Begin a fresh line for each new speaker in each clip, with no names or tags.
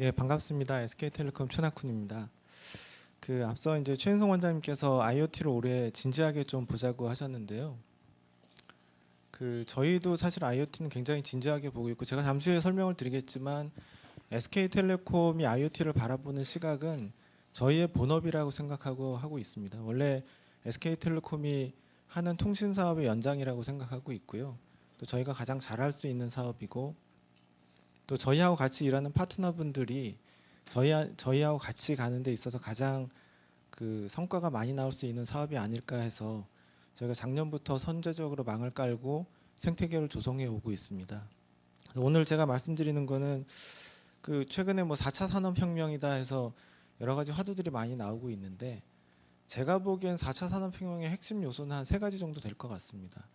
예, 반갑습니다. SK텔레콤 최낙훈입니다. 앞서 이제 최인성 원장님께서 IoT를 올해 진지하게 좀 보자고 하셨는데요. 저희도 사실 IoT는 굉장히 진지하게 보고 있고, 제가 잠시 후에 설명을 드리겠지만 SK텔레콤이 IoT를 바라보는 시각은 저희의 본업이라고 생각하고 하고 있습니다. 원래 SK텔레콤이 하는 통신 사업의 연장이라고 생각하고 있고요. 또 저희가 가장 잘할 수 있는 사업이고, 또 저희하고 같이 일하는 파트너분들이 저희하고 같이 가는 데 있어서 가장 성과가 많이 나올 수 있는 사업이 아닐까 해서 저희가 작년부터 선제적으로 망을 깔고 생태계를 조성해 오고 있습니다. 오늘 제가 말씀드리는 거는 최근에 뭐 4차 산업혁명이다 해서 여러 가지 화두들이 많이 나오고 있는데, 제가 보기엔 4차 산업혁명의 핵심 요소는 한 3가지 정도 될 것 같습니다.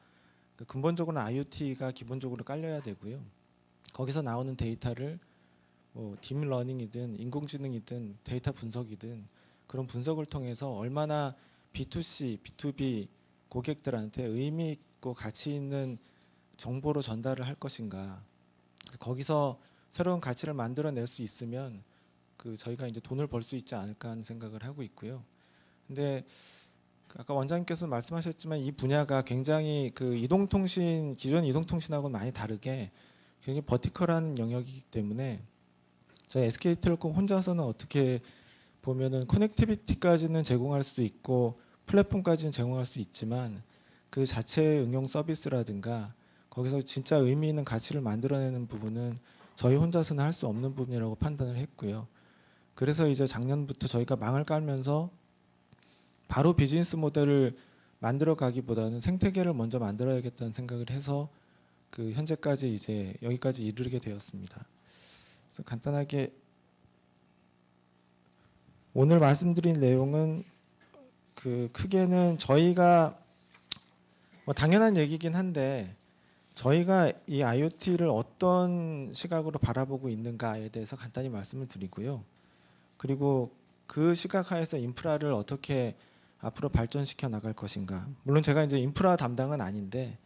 근본적으로는 IoT가 기본적으로 깔려야 되고요. 거기서 나오는 데이터를 뭐 딥러닝이든 인공지능이든 데이터 분석이든 그런 분석을 통해서 얼마나 B2C, B2B 고객들한테 의미 있고 가치 있는 정보로 전달을 할 것인가. 거기서 새로운 가치를 만들어낼 수 있으면 저희가 이제 돈을 벌 수 있지 않을까 하는 생각을 하고 있고요. 근데 아까 원장님께서 말씀하셨지만 이 분야가 굉장히 이동통신, 기존 이동통신하고는 많이 다르게 굉장히 버티컬한 영역이기 때문에 저희 SK텔레콤 혼자서는 어떻게 보면은 커넥티비티까지는 제공할 수 있고 플랫폼까지는 제공할 수 있지만 그 자체의 응용 서비스라든가 거기서 진짜 의미 있는 가치를 만들어내는 부분은 저희 혼자서는 할 수 없는 부분이라고 판단을 했고요. 그래서 이제 작년부터 저희가 망을 깔면서 바로 비즈니스 모델을 만들어 가기보다는 생태계를 먼저 만들어야겠다는 생각을 해서 현재까지 이제 여기까지 이르게 되었습니다. 그래서 간단하게 오늘 말씀드린 내용은 크게는 저희가 뭐 당연한 얘기긴 한데 저희가 이 IoT를 어떤 시각으로 바라보고 있는가에 대해서 간단히 말씀을 드리고요. 그리고 그 시각 하에서 인프라를 어떻게 앞으로 발전시켜 나갈 것인가. 물론 제가 이제 인프라 담당은 아닌데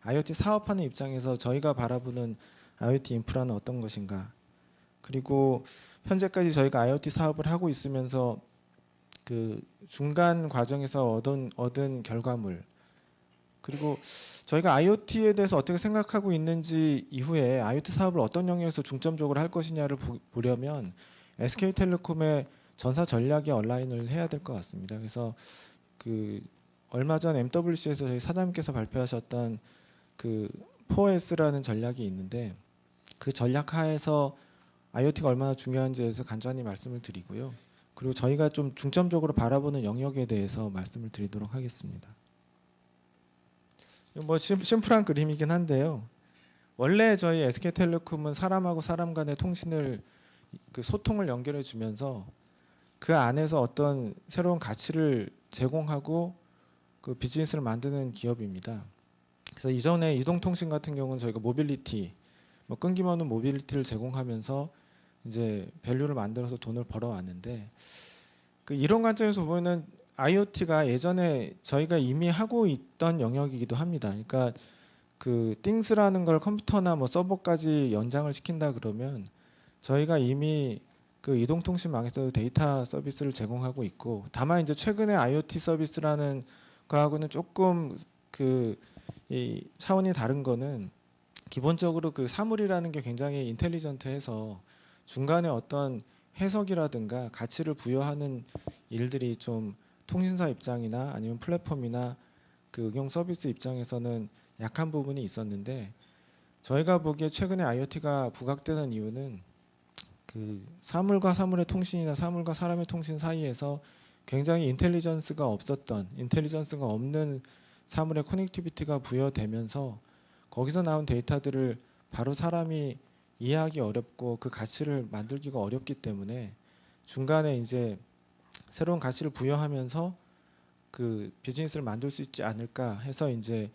IoT 사업하는 입장에서 저희가 바라보는 IoT 인프라는 어떤 것인가. 그리고 현재까지 저희가 IoT 사업을 하고 있으면서 중간 과정에서 얻은 결과물, 그리고 저희가 IoT에 대해서 어떻게 생각하고 있는지 이후에 IoT 사업을 어떤 영역에서 중점적으로 할 것이냐를 보려면 SK텔레콤의 전사 전략에 얼라인을 해야 될 것 같습니다. 그래서 얼마 전 MWC에서 저희 사장님께서 발표하셨던 4S라는 전략이 있는데 그 전략 하에서 IoT가 얼마나 중요한지에 대해서 간단히 말씀을 드리고요. 그리고 저희가 좀 중점적으로 바라보는 영역에 대해서 말씀을 드리도록 하겠습니다. 뭐 심플한 그림이긴 한데요. 원래 저희 SK텔레콤은 사람하고 사람 간의 통신을 소통을 연결해 주면서 그 안에서 어떤 새로운 가치를 제공하고 비즈니스를 만드는 기업입니다. 그래서 이전에 이동통신 같은 경우는 저희가 모빌리티, 뭐 끊김없는 모빌리티를 제공하면서 이제 밸류를 만들어서 돈을 벌어왔는데 이런 관점에서 보면은 IoT가 예전에 저희가 이미 하고 있던 영역이기도 합니다. 그러니까 띵스라는 걸 컴퓨터나 뭐 서버까지 연장을 시킨다 그러면 저희가 이미 이동통신망에서 데이터 서비스를 제공하고 있고, 다만 이제 최근에 IoT 서비스라는 거하고는 조금 이 차원이 다른 거는 기본적으로 사물이라는 게 굉장히 인텔리전트해서 중간에 어떤 해석이라든가 가치를 부여하는 일들이 좀 통신사 입장이나 아니면 플랫폼이나 응용 서비스 입장에서는 약한 부분이 있었는데, 저희가 보기에 최근에 IoT가 부각되는 이유는 사물과 사물의 통신이나 사물과 사람의 통신 사이에서 굉장히 인텔리전스가 없는 사물의 커넥티비티가 부여되면서 거기서 나온 데이터들을 바로 사람이 이해하기 어렵고 그 가치를 만들기가 어렵기 때문에 중간에 이제 새로운 가치를 부여하면서 비즈니스를 만들 수 있지 않을까 해서 이제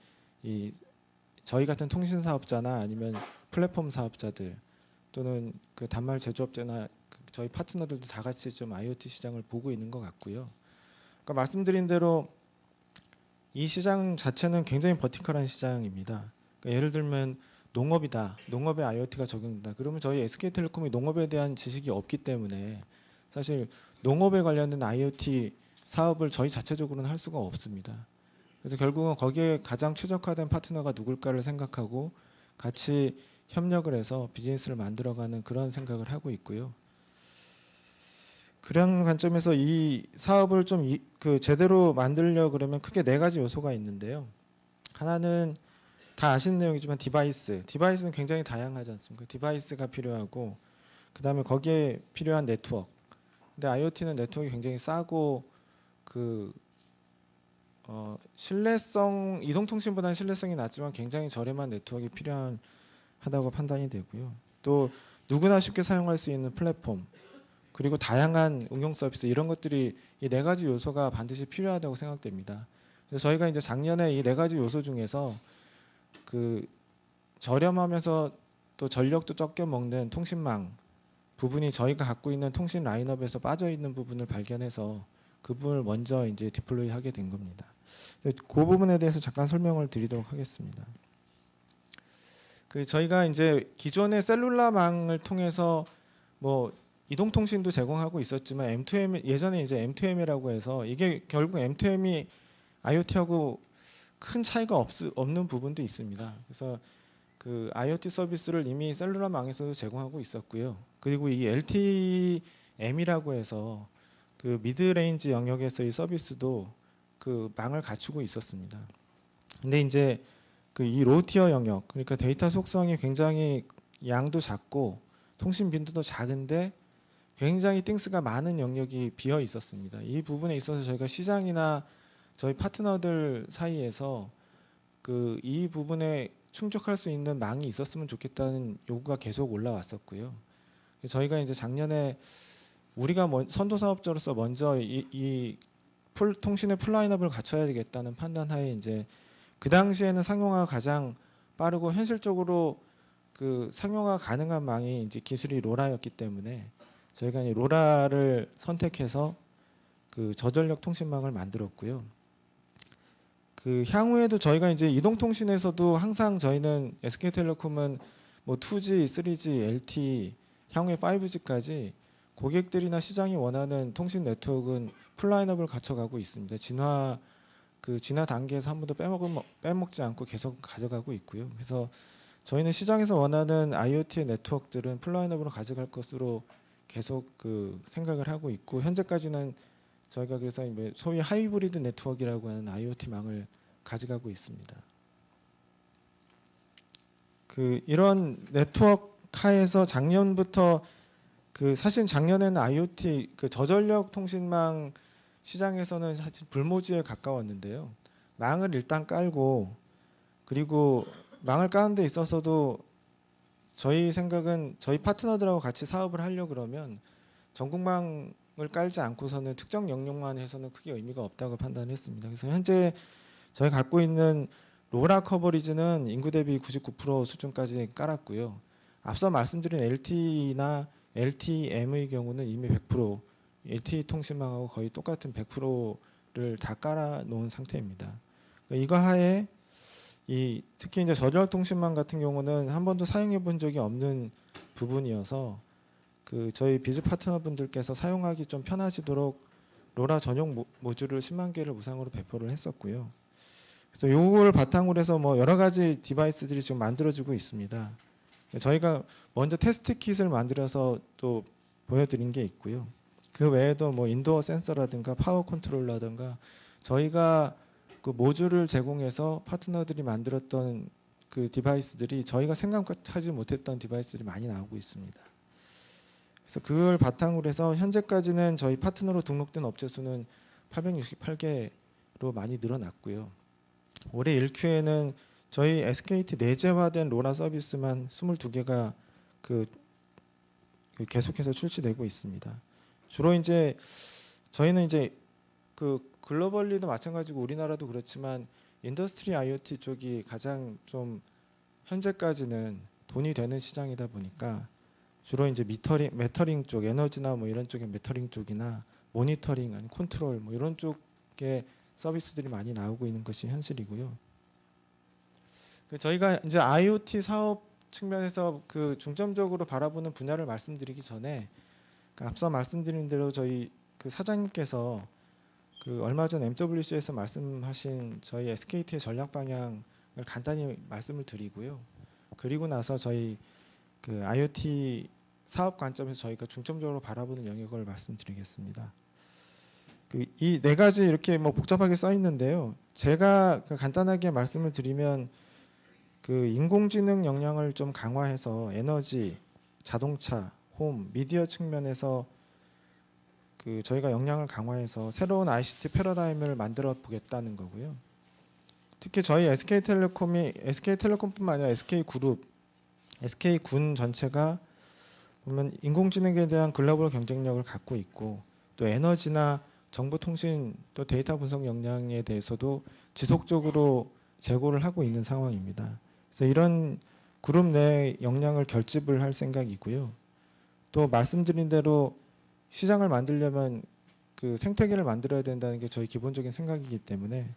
저희 같은 통신 사업자나 아니면 플랫폼 사업자들 또는 단말 제조업자나 저희 파트너들도 다 같이 좀 IoT 시장을 보고 있는 것 같고요. 그러니까 말씀드린 대로 이 시장 자체는 굉장히 버티컬한 시장입니다. 그러니까 예를 들면 농업이다. 농업에 IoT가 적용된다. 그러면 저희 SK텔레콤이 농업에 대한 지식이 없기 때문에 사실 농업에 관련된 IoT 사업을 저희 자체적으로는 할 수가 없습니다. 그래서 결국은 거기에 가장 최적화된 파트너가 누굴까를 생각하고 같이 협력을 해서 비즈니스를 만들어가는 그런 생각을 하고 있고요. 그런 관점에서 이 사업을 좀 제대로 만들려 그러면 크게 네 가지 요소가 있는데요. 하나는 다 아시는 내용이지만 디바이스는 굉장히 다양하지 않습니까? 디바이스가 필요하고 그다음에 거기에 필요한 네트워크. 근데 IoT는 네트워크가 굉장히 싸고 그 신뢰성, 이동통신보다는 신뢰성이 낮지만 굉장히 저렴한 네트워크가 필요하다고 판단이 되고요. 또 누구나 쉽게 사용할 수 있는 플랫폼, 그리고 다양한 응용 서비스, 이런 것들이 이 네 가지 요소가 반드시 필요하다고 생각됩니다. 그래서 저희가 이제 작년에 이 네 가지 요소 중에서 그 저렴하면서 또 전력도 적게 먹는 통신망 부분이 저희가 갖고 있는 통신 라인업에서 빠져 있는 부분을 발견해서 그 부분을 먼저 이제 디플로이 하게 된 겁니다. 그 부분에 대해서 잠깐 설명을 드리도록 하겠습니다. 저희가 이제 기존의 셀룰라망을 통해서 뭐 이동통신도 제공하고 있었지만 M2M, 예전에 이제 M2M이라고 해서 이게 결국 M2M이 IoT하고 큰 차이가 없는 부분도 있습니다. 그래서 그 IoT 서비스를 이미 셀룰라망에서도 제공하고 있었고요. 그리고 이 LTM이라고 해서 그 미드레인지 영역에서의 서비스도 그 망을 갖추고 있었습니다. 근데 이제 그 이 로티어 영역, 그러니까 데이터 속성이 굉장히 양도 작고 통신 빈도도 작은데 굉장히 띵스가 많은 영역이 비어 있었습니다. 이 부분에 있어서 저희가 시장이나 저희 파트너들 사이에서 그 이 부분에 충족할 수 있는 망이 있었으면 좋겠다는 요구가 계속 올라왔었고요. 저희가 이제 작년에 우리가 선도 사업자로서 먼저 이 통신의 풀라인업을 갖춰야 되겠다는 판단하에 이제 그 당시에는 상용화가 가장 빠르고 현실적으로 그 상용화 가능한 망이 이제 기술이 로라였기 때문에 저희가 이 로라를 선택해서 그 저전력 통신망을 만들었고요. 그 향후에도 저희가 이제 이동통신에서도 항상 저희는 SK텔레콤은 뭐 2G, 3G, LTE, 향후에 5G까지 고객들이나 시장이 원하는 통신 네트워크는 풀라인업을 갖춰가고 있습니다. 진화 단계에서 한 번도 빼먹지 않고 계속 가져가고 있고요. 그래서 저희는 시장에서 원하는 IoT의 네트워크들은 풀라인업으로 가져갈 것으로 계속 그 생각을 하고 있고, 현재까지는 저희가 그래서 소위 하이브리드 네트워크라고 하는 IoT망을 가져가고 있습니다. 이런 네트워크 하에서 작년부터 사실 작년에는 IoT 저전력 통신망 시장에서는 사실 불모지에 가까웠는데요. 망을 일단 깔고, 그리고 망을 까는 데 있어서도 저희 생각은 저희 파트너들하고 같이 사업을 하려고 그러면 전국망을 깔지 않고서는 특정 영역만 해서는 크게 의미가 없다고 판단했습니다. 그래서 현재 저희 갖고 있는 로라 커버리지는 인구 대비 99% 수준까지 깔았고요. 앞서 말씀드린 LTE나 LTM의 경우는 이미 100%, LTE 통신망하고 거의 똑같은 100%를 다 깔아놓은 상태입니다. 이거 하에 특히 이제 저전력 통신망 같은 경우는 한 번도 사용해 본 적이 없는 부분이어서 저희 비즈 파트너분들께서 사용하기 좀 편하시도록 로라 전용 모듈을 10만 개를 무상으로 배포를 했었고요. 그래서 요걸 바탕으로 해서 뭐 여러 가지 디바이스들이 지금 만들어지고 있습니다. 저희가 먼저 테스트 킷을 만들어서 또 보여드린 게 있고요. 그 외에도 뭐 인도어 센서라든가 파워 컨트롤러라든가 저희가 그 모듈을 제공해서 파트너들이 만들었던 그 디바이스들이 저희가 생각하지 못했던 디바이스들이 많이 나오고 있습니다. 그래서 그걸 바탕으로 해서 현재까지는 저희 파트너로 등록된 업체 수는 868개로 많이 늘어났고요. 올해 1Q에는 저희 SKT 내재화된 로라 서비스만 22개가 계속해서 출시되고 있습니다. 주로 이제 저희는 이제 글로벌리도 마찬가지고 우리나라도 그렇지만 인더스트리 IoT 쪽이 가장 좀 현재까지는 돈이 되는 시장이다 보니까 주로 이제 메터링 쪽, 에너지나 뭐 이런 쪽의 메터링 쪽이나 모니터링, 아니 컨트롤 뭐 이런 쪽의 서비스들이 많이 나오고 있는 것이 현실이고요. 저희가 이제 IoT 사업 측면에서 그 중점적으로 바라보는 분야를 말씀드리기 전에 앞서 말씀드린 대로 저희 그 사장님께서 그 얼마 전 MWC에서 말씀하신 저희 SKT의 전략 방향을 간단히 말씀을 드리고요. 그리고 나서 저희 그 IoT 사업 관점에서 저희가 중점적으로 바라보는 영역을 말씀드리겠습니다. 이 네 가지 이렇게 뭐 복잡하게 써 있는데요. 제가 간단하게 말씀을 드리면 그 인공지능 역량을 좀 강화해서 에너지, 자동차, 홈, 미디어 측면에서 그 저희가 역량을 강화해서 새로운 ICT 패러다임을 만들어 보겠다는 거고요. 특히 저희 SK텔레콤뿐만 아니라 SK그룹, SK군 전체가 보면 인공지능에 대한 글로벌 경쟁력을 갖고 있고 또 에너지나 정보통신 또 데이터 분석 역량에 대해서도 지속적으로 제고를 하고 있는 상황입니다. 그래서 이런 그룹 내 역량을 결집을 할 생각이고요. 또 말씀드린 대로 시장을 만들려면 그 생태계를 만들어야 된다는 게 저희 기본적인 생각이기 때문에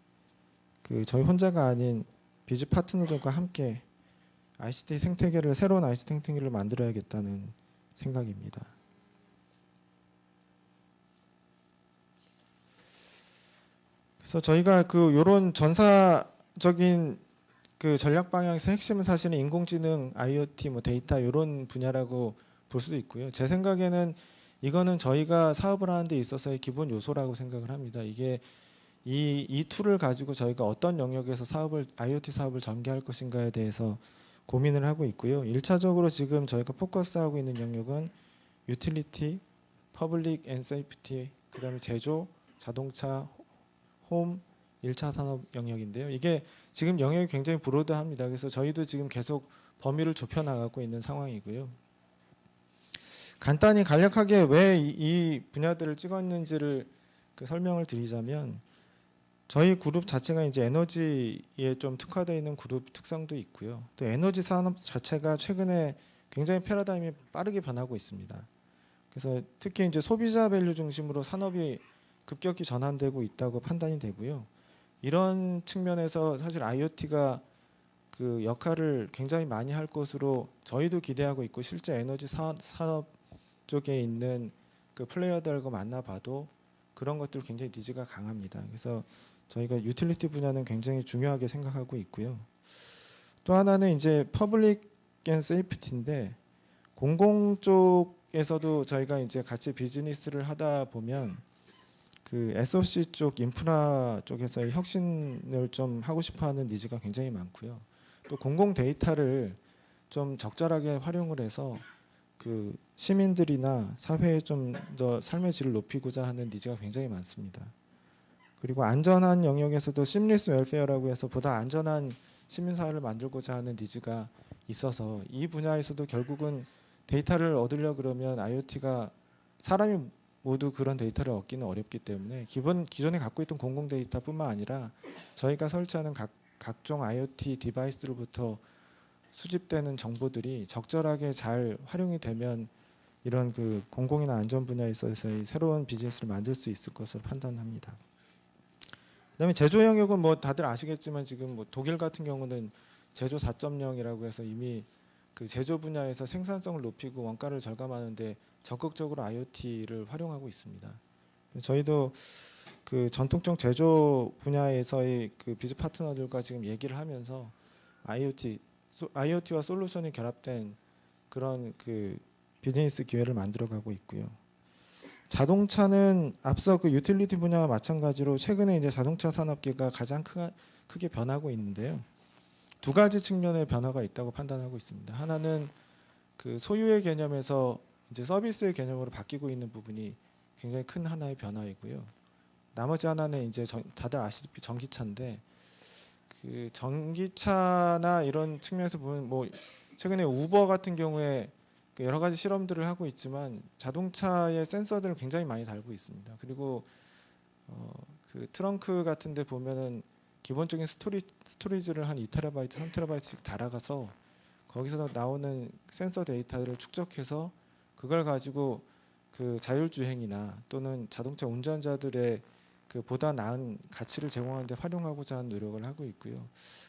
그 저희 혼자가 아닌 비즈 파트너들과 함께 ICT 생태계를 새로운 ICT 생태계를 만들어야겠다는 생각입니다. 그래서 저희가 그 요런 전사적인 그 전략 방향에서 핵심은 사실은 인공지능, IoT, 뭐 데이터 이런 분야라고 볼 수도 있고요. 제 생각에는 이거는 저희가 사업을 하는 데 있어서의 기본 요소라고 생각을 합니다. 이게 이 툴을 가지고 저희가 어떤 영역에서 IoT 사업을 전개할 것인가에 대해서 고민을 하고 있고요. 1차적으로 지금 저희가 포커스하고 있는 영역은 유틸리티, 퍼블릭 앤 세이프티, 그다음에 제조, 자동차, 홈, 1차 산업 영역인데요. 이게 지금 영역이 굉장히 브로드합니다. 그래서 저희도 지금 계속 범위를 좁혀 나가고 있는 상황이고요. 간단히 간략하게 왜 이 분야들을 찍었는지를 그 설명을 드리자면 저희 그룹 자체가 이제 에너지에 좀 특화되어 있는 그룹 특성도 있고요. 또 에너지 산업 자체가 최근에 굉장히 패러다임이 빠르게 변하고 있습니다. 그래서 특히 이제 소비자 밸류 중심으로 산업이 급격히 전환되고 있다고 판단이 되고요. 이런 측면에서 사실 IoT가 그 역할을 굉장히 많이 할 것으로 저희도 기대하고 있고 실제 에너지 산업 쪽에 있는 그 플레이어들과 만나봐도 그런 것들 굉장히 니즈가 강합니다. 그래서 저희가 유틸리티 분야는 굉장히 중요하게 생각하고 있고요. 또 하나는 이제 퍼블릭 앤 세이프티인데 공공 쪽에서도 저희가 이제 같이 비즈니스를 하다 보면 그 SOC 쪽 인프라 쪽에서의 혁신을 좀 하고 싶어하는 니즈가 굉장히 많고요. 또 공공 데이터를 좀 적절하게 활용을 해서 그 시민들이나 사회에 좀 더 삶의 질을 높이고자 하는 니즈가 굉장히 많습니다. 그리고 안전한 영역에서도 심리스 웰페어라고 해서 보다 안전한 시민사회를 만들고자 하는 니즈가 있어서 이 분야에서도 결국은 데이터를 얻으려 그러면 IoT가 사람이 모두 그런 데이터를 얻기는 어렵기 때문에 기존에 갖고 있던 공공 데이터뿐만 아니라 저희가 설치하는 각종 IoT 디바이스로부터 수집되는 정보들이 적절하게 잘 활용이 되면 이런 그 공공이나 안전 분야에 있어서의 새로운 비즈니스를 만들 수 있을 것으로 판단합니다. 그다음에 제조 영역은 뭐 다들 아시겠지만 지금 뭐 독일 같은 경우는 제조 4.0이라고 해서 이미 그 제조 분야에서 생산성을 높이고 원가를 절감하는데 적극적으로 IoT를 활용하고 있습니다. 저희도 그 전통적 제조 분야에서의 그 비즈 파트너들과 지금 얘기를 하면서 IoT와 솔루션이 결합된 그런 그 비즈니스 기회를 만들어가고 있고요. 자동차는 앞서 그 유틸리티 분야와 마찬가지로 최근에 이제 자동차 산업계가 가장 크게 변하고 있는데요. 두 가지 측면의 변화가 있다고 판단하고 있습니다. 하나는 그 소유의 개념에서 이제 서비스의 개념으로 바뀌고 있는 부분이 굉장히 큰 하나의 변화이고요. 나머지 하나는 이제 다들 아시다시피 전기차인데 그 전기차나 이런 측면에서 보면 뭐 최근에 우버 같은 경우에 그 여러 가지 실험들을 하고 있지만 자동차의 센서들을 굉장히 많이 달고 있습니다. 그리고 그 트렁크 같은데 보면은 기본적인 스토리지를 한 2TB, 3TB씩 달아가서 거기서 나오는 센서 데이터를 축적해서 그걸 가지고 그 자율주행이나 또는 자동차 운전자들의 그 보다 나은 가치를 제공하는 데 활용하고자 하는 노력을 하고 있고요.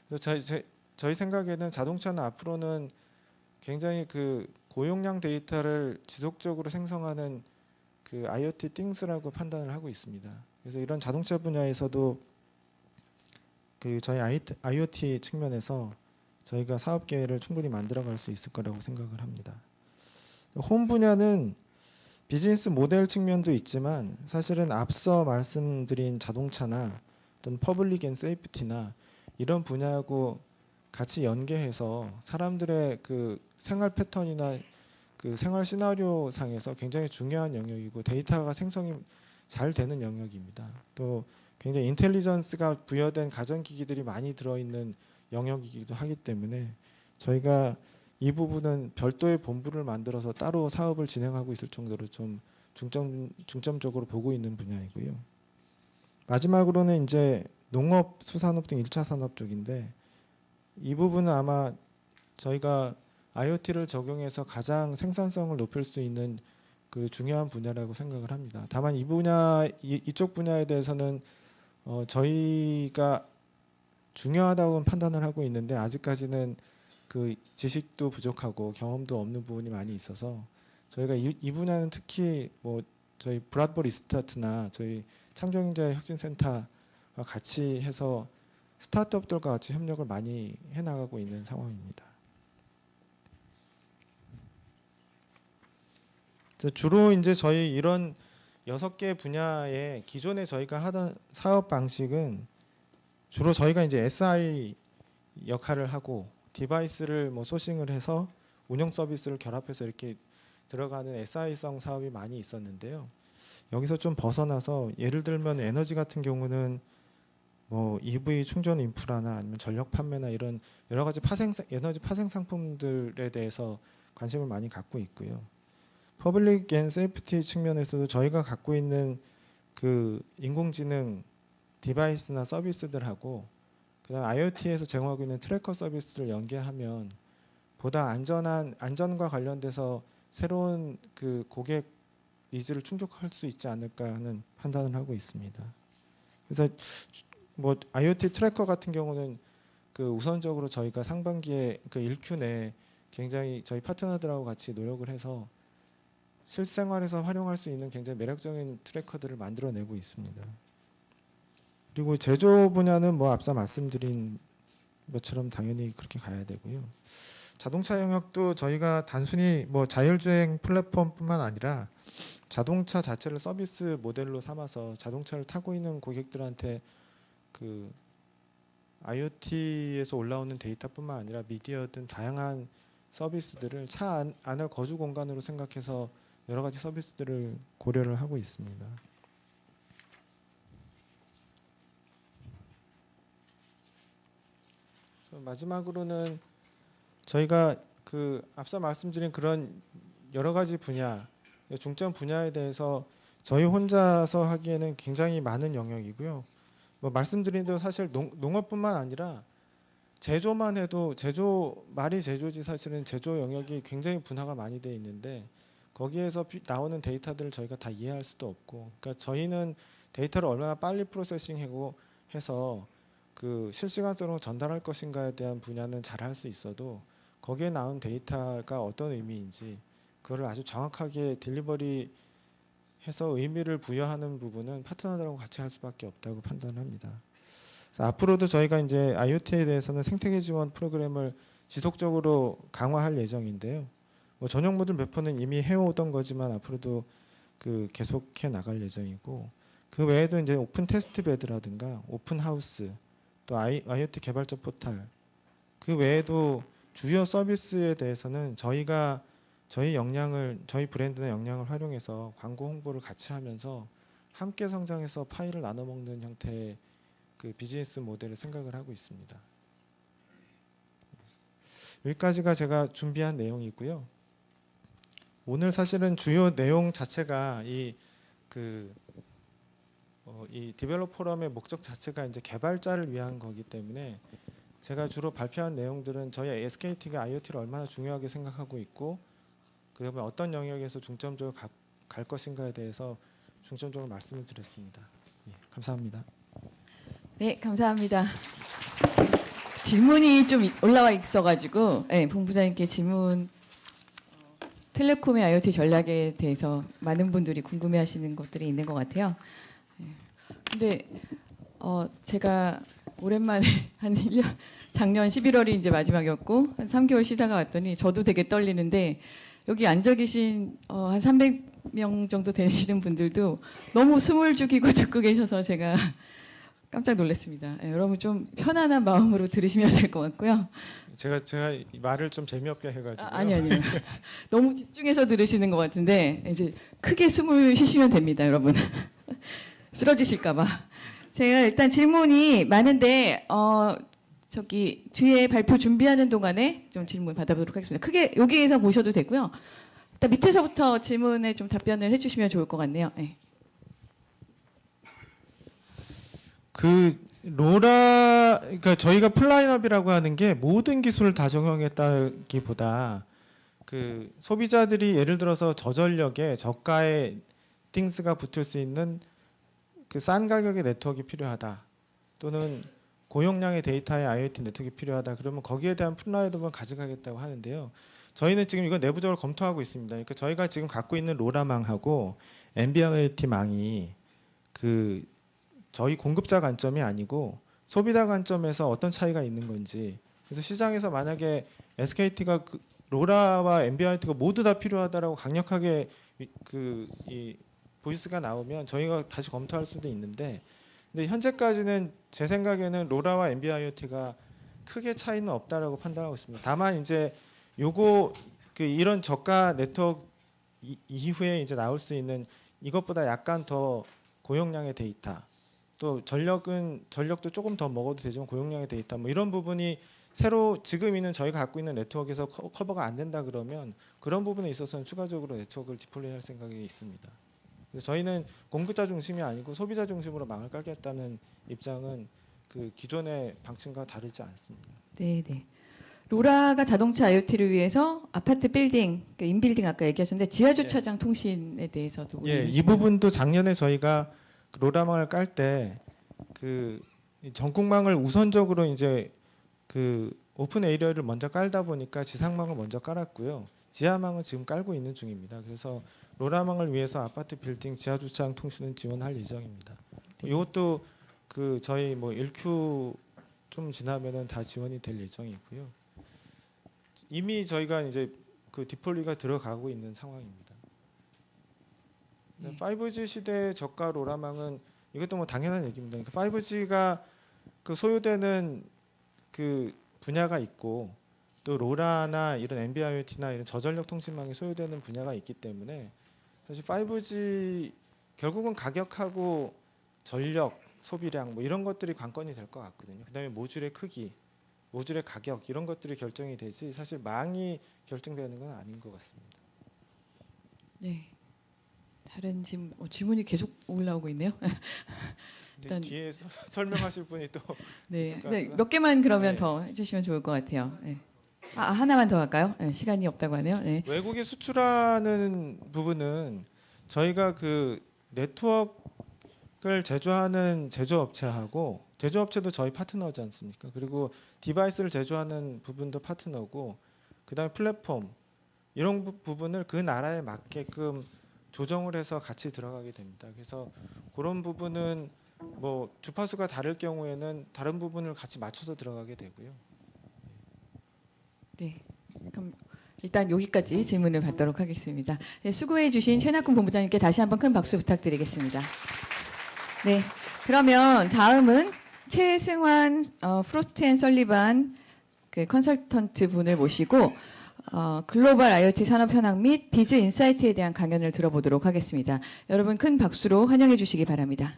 그래서 저희 생각에는 자동차는 앞으로는 굉장히 그 고용량 데이터를 지속적으로 생성하는 그 IoT things라고 판단을 하고 있습니다. 그래서 이런 자동차 분야에서도 그 저희 IoT 측면에서 저희가 사업 계획을 충분히 만들어갈 수 있을 거라고 생각을 합니다. 홈 분야는 비즈니스 모델 측면도 있지만 사실은 앞서 말씀드린 자동차나 어떤 퍼블릭 앤 세이프티나 이런 분야하고 같이 연계해서 사람들의 그 생활 패턴이나 그 생활 시나리오 상에서 굉장히 중요한 영역이고 데이터가 생성이 잘 되는 영역입니다. 또 굉장히 인텔리전스가 부여된 가전기기들이 많이 들어있는 영역이기도 하기 때문에 저희가 이 부분은 별도의 본부를 만들어서 따로 사업을 진행하고 있을 정도로 좀 중점적으로 보고 있는 분야이고요. 마지막으로는 이제 농업, 수산업 등 1차 산업 쪽인데 이 부분은 아마 저희가 IoT를 적용해서 가장 생산성을 높일 수 있는 그 중요한 분야라고 생각을 합니다. 다만 이쪽 분야에 대해서는 저희가 중요하다고 판단을 하고 있는데 아직까지는 그 지식도 부족하고 경험도 없는 부분이 많이 있어서 저희가 이 분야는 특히 뭐 저희 브라드버 리스타트나 저희 창조경제혁신센터와 같이 해서 스타트업들과 같이 협력을 많이 해나가고 있는 상황입니다. 주로 이제 저희 이런 6개 분야에 기존에 저희가 하던 사업 방식은 주로 저희가 이제 SI 역할을 하고 디바이스를 뭐 소싱을 해서 운영 서비스를 결합해서 이렇게 들어가는 SI성 사업이 많이 있었는데요. 여기서 좀 벗어나서 예를 들면 에너지 같은 경우는 뭐 EV 충전 인프라나 아니면 전력 판매나 이런 여러 가지 에너지 파생 상품들에 대해서 관심을 많이 갖고 있고요. 퍼블릭 앤 세이프티 측면에서도 저희가 갖고 있는 그 인공지능 디바이스나 서비스들하고 그다음 IoT에서 제공하고 있는 트래커 서비스를 연계하면 보다 안전과 관련돼서 새로운 그 고객 니즈를 충족할 수 있지 않을까 하는 판단을 하고 있습니다. 그래서 뭐 IoT 트래커 같은 경우는 그 우선적으로 저희가 상반기에 그 1Q 내에 굉장히 저희 파트너들하고 같이 노력을 해서 실생활에서 활용할 수 있는 굉장히 매력적인 트래커들을 만들어내고 있습니다. 그리고 제조 분야는 뭐 앞서 말씀드린 것처럼 당연히 그렇게 가야 되고요. 자동차 영역도 저희가 단순히 뭐 자율주행 플랫폼뿐만 아니라 자동차 자체를 서비스 모델로 삼아서 자동차를 타고 있는 고객들한테 그 IoT에서 올라오는 데이터뿐만 아니라 미디어 등 다양한 서비스들을 차 안을 거주 공간으로 생각해서 여러 가지 서비스들을 고려를 하고 있습니다. 그래서 마지막으로는 저희가 그 앞서 말씀드린 그런 여러 가지 분야, 중점 분야에 대해서 저희 혼자서 하기에는 굉장히 많은 영역이고요. 뭐 말씀드린 대로 사실 농업뿐만 아니라 제조만 해도 말이 제조지 사실은 제조 영역이 굉장히 분화가 많이 돼 있는데 거기에서 나오는 데이터들을 저희가 다 이해할 수도 없고, 그러니까 저희는 데이터를 얼마나 빨리 프로세싱하고 해서 그 실시간성으로 전달할 것인가에 대한 분야는 잘 할 수 있어도 거기에 나온 데이터가 어떤 의미인지 그거를 아주 정확하게 딜리버리 해서 의미를 부여하는 부분은 파트너들하고 같이 할 수밖에 없다고 판단합니다. 그래서 앞으로도 저희가 이제 IoT에 대해서는 생태계 지원 프로그램을 지속적으로 강화할 예정인데요. 뭐 전용 모듈 배포는 이미 해오던 거지만 앞으로도 그 계속해 나갈 예정이고, 그 외에도 이제 오픈 테스트 베드라든가 오픈 하우스, 또 IoT 개발자 포탈, 그 외에도 주요 서비스에 대해서는 저희가 저희 브랜드의 역량을 활용해서 광고 홍보를 같이 하면서 함께 성장해서 파이를 나눠 먹는 형태의 그 비즈니스 모델을 생각을 하고 있습니다. 여기까지가 제가 준비한 내용이고요. 오늘 사실은 주요 내용 자체가 이 디벨롭 포럼의 목적 자체가 이제 개발자를 위한 거기 때문에 제가 주로 발표한 내용들은 저희 SKT가 IoT를 얼마나 중요하게 생각하고 있고 그다음에 어떤 영역에서 중점적으로 갈 것인가에 대해서 중점적으로 말씀을 드렸습니다. 예, 감사합니다.
네, 감사합니다. 질문이 좀 올라와 있어가지고 네, 본부장님께 질문 텔레콤의 IoT 전략에 대해서 많은 분들이 궁금해하시는 것들이 있는 것 같아요. 네. 근데 제가 오랜만에 한 1년 작년 11월이 이제 마지막이었고 한 3개월 쉬다가 왔더니 저도 되게 떨리는데 여기 앉아 계신 한 300명 정도 되시는 분들도 너무 숨을 죽이고 듣고 계셔서 제가 깜짝 놀랐습니다. 네, 여러분 좀 편안한 마음으로 들으시면 될 것 같고요.
제가 말을 좀 재미없게 해가지고.
아니요. 너무 집중해서 들으시는 것 같은데 이제 크게 숨을 쉬시면 됩니다, 여러분. 쓰러지실까봐. 제가 일단 질문이 많은데 저기 뒤에 발표 준비하는 동안에 좀 질문 받아보도록 하겠습니다. 크게 여기에서 보셔도 되고요. 일단 밑에서부터 질문에 좀 답변을 해주시면 좋을 것 같네요. 네.
그 로라, 그러니까 저희가 플라인업이라고 하는 게 모든 기술을 다 적용했다기보다 그 소비자들이 예를 들어서 저전력에 저가의 띵스가 붙을 수 있는 그 싼 가격의 네트워크가 필요하다, 또는 고용량의 데이터의 IoT 네트워크가 필요하다, 그러면 거기에 대한 플라인업을 가져가겠다고 하는데요. 저희는 지금 이거 내부적으로 검토하고 있습니다. 그러니까 저희가 지금 갖고 있는 로라망하고 NB-IoT망이 그 저희 공급자 관점이 아니고 소비자 관점에서 어떤 차이가 있는 건지, 그래서 시장에서 만약에 SKT가 그 로라와 NB-IoT가 모두 다 필요하다라고 강력하게 이 보이스가 나오면 저희가 다시 검토할 수도 있는데, 근데 현재까지는 제 생각에는 로라와 NB-IoT가 크게 차이는 없다라고 판단하고 있습니다. 다만 이제 요거 이런 저가 네트워크 이후에 이제 나올 수 있는 이것보다 약간 더 고용량의 데이터, 또 전력도 조금 더 먹어도 되지만 고용량의 데이터, 뭐 이런 부분이 새로 지금 있는 저희가 갖고 있는 네트워크에서 커버가 안 된다 그러면 그런 부분에 있어서는 추가적으로 네트워크를 디플로이할 생각이 있습니다. 그래서 저희는 공급자 중심이 아니고 소비자 중심으로 망을 깔겠다는 입장은 그 기존의 방침과 다르지 않습니다.
네. 로라가 자동차 IoT를 위해서 아파트 빌딩, 그러니까 인빌딩 아까 얘기하셨는데 지하 주차장 통신에 대해서도
이 부분도 작년에 저희가 로라망을 깔 때 그 전국망을 우선적으로 이제 그 오픈 에리어를 먼저 깔다 보니까 지상망을 먼저 깔았고요. 지하망은 지금 깔고 있는 중입니다. 그래서 로라망을 위해서 아파트 빌딩 지하 주차장 통신은 지원할 예정입니다. 이것도 그 저희 뭐 1Q 좀 지나면은 다 지원이 될 예정이고요. 이미 저희가 이제 그 디폴리가 들어가고 있는 상황입니다. 5G 시대의 저가 로라망은 이것도 뭐 당연한 얘기입니다. 그러니까 5G가 그 소요되는 그 분야가 있고 또 로라나 이런 NB-IoT나 이런 저전력 통신망이 소요되는 분야가 있기 때문에 사실 5G 결국은 가격하고 전력 소비량 뭐 이런 것들이 관건이 될 것 같거든요. 그다음에 모듈의 크기, 모듈의 가격 이런 것들이 결정이 되지 사실 망이 결정되는 건 아닌 것 같습니다.
네. 다른 질문이 계속 올라오고 있네요.
일단 뒤에 설명하실 분이 또
네, 몇 개만 그러면 더 해주시면 좋을 것 같아요. 네. 하나만 더 할까요? 네, 시간이 없다고 하네요. 네.
외국에 수출하는 부분은 저희가 그 네트워크를 제조하는 제조업체하고 제조업체도 저희 파트너지 않습니까? 그리고 디바이스를 제조하는 부분도 파트너고, 그다음에 플랫폼 이런 부분을 그 나라에 맞게끔 조정을 해서 같이 들어가게 됩니다. 그래서 그런 부분은 뭐 주파수가 다를 경우에는 다른 부분을 같이 맞춰서 들어가게 되고요.
네, 그럼 일단 여기까지 질문을 받도록 하겠습니다. 네, 수고해 주신 최낙훈 본부장님께 다시 한번 큰 박수 부탁드리겠습니다. 네, 그러면 다음은 최승환 프로스트 앤 설리반 그 컨설턴트 분을 모시고 글로벌 IoT 산업 현황 및 비즈 인사이트에 대한 강연을 들어보도록 하겠습니다. 여러분 큰 박수로 환영해 주시기 바랍니다.